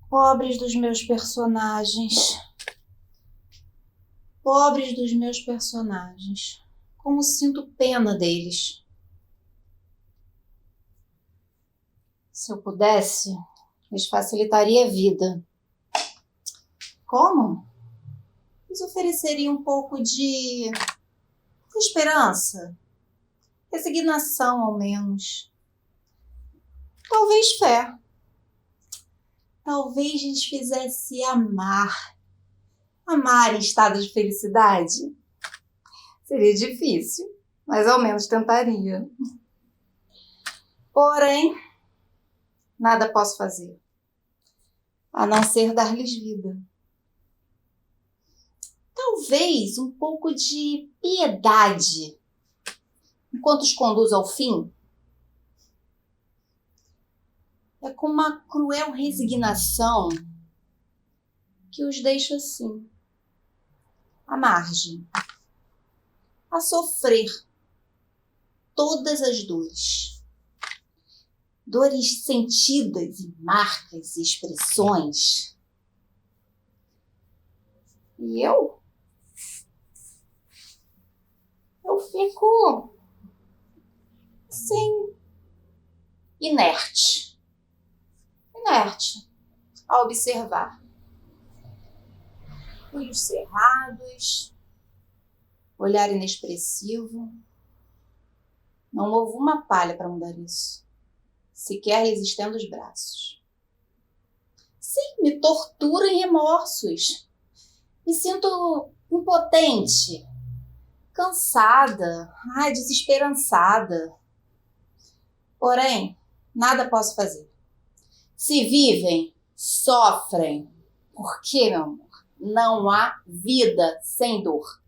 Pobres dos meus personagens. Pobres dos meus personagens. Como sinto pena deles. Se eu pudesse, lhes facilitaria a vida. Como? Lhes ofereceria um pouco de esperança, resignação ao menos. Talvez fé. Talvez lhes fizesse amar em estado de felicidade. Seria difícil, mas ao menos tentaria. Porém, nada posso fazer, a não ser dar-lhes vida. Talvez um pouco de piedade, enquanto os conduz ao fim. É com uma cruel resignação que os deixo assim, à margem, a sofrer todas as dores. Dores sentidas em marcas e expressões. E eu fico assim, inerte a observar. Olhos cerrados, olhar inexpressivo. Não movo uma palha para mudar isso. Sequer lhes estendo os braços. Sim, me torturo em remorsos. Me sinto impotente, cansada, desesperançada. Porém, nada posso fazer. Se vivem, sofrem. Porque, meu amor, não há vida sem dor.